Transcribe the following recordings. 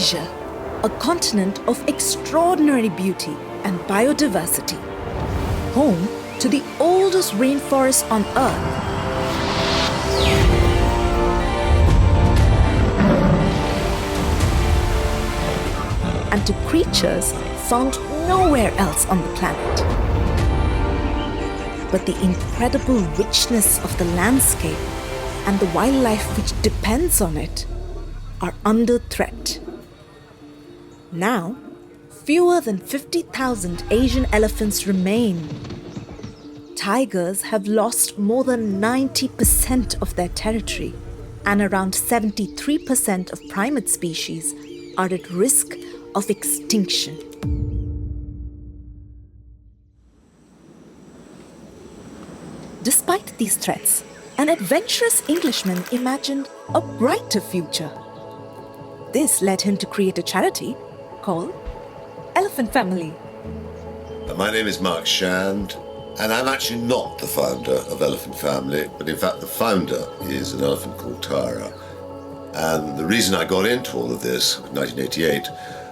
Asia, a continent of extraordinary beauty and biodiversity, home to the oldest rainforest on Earth, and to creatures found nowhere else on the planet. But the incredible richness of the landscape and the wildlife which depends on it are under threat. Now, fewer than 50,000 Asian elephants remain. Tigers have lost more than 90% of their territory, and around 73% of primate species are at risk of extinction. Despite these threats, an adventurous Englishman imagined a brighter future. This led him to create a charity called Elephant Family. My name is Mark Shand, and I'm actually not the founder of Elephant Family, but in fact the founder is an elephant called Tara. And the reason I got into all of this, in 1988,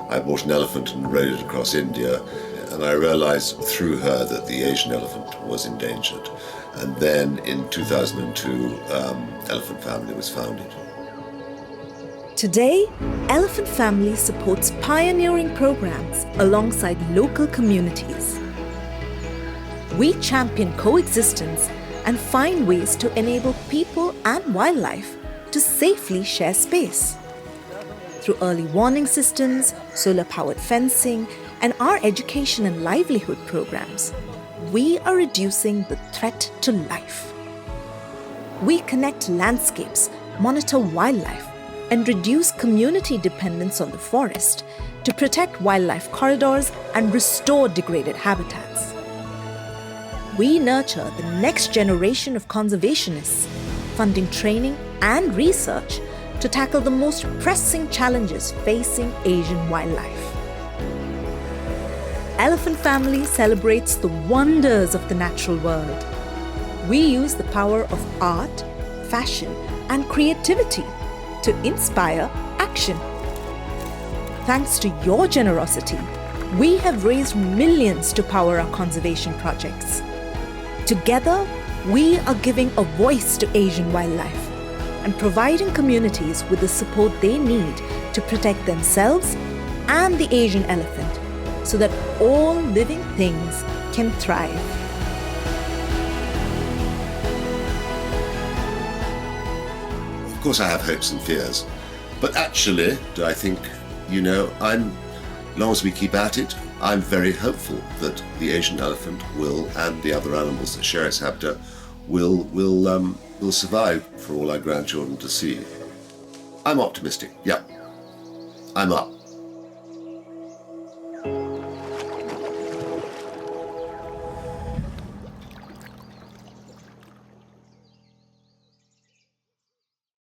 I bought an elephant and rode it across India, and I realized through her that the Asian elephant was endangered. And then in 2002, Elephant Family was founded. Today, Elephant Family supports pioneering programs alongside local communities. We champion coexistence and find ways to enable people and wildlife to safely share space. Through early warning systems, solar-powered fencing, and our education and livelihood programs, we are reducing the threat to life. We connect landscapes, monitor wildlife, and reduce community dependence on the forest to protect wildlife corridors and restore degraded habitats. We nurture the next generation of conservationists, funding training and research to tackle the most pressing challenges facing Asian wildlife. Elephant Family celebrates the wonders of the natural world. We use the power of art, fashion, and creativity to inspire action. Thanks to your generosity, we have raised millions to power our conservation projects. Together, we are giving a voice to Asian wildlife and providing communities with the support they need to protect themselves and the Asian elephant, so that all living things can thrive. Of course I have hopes and fears, but actually, I think, as long as we keep at it, I'm very hopeful that the Asian elephant will, and the other animals that share its habitat, will survive for all our grandchildren to see. I'm optimistic, yeah. I'm up.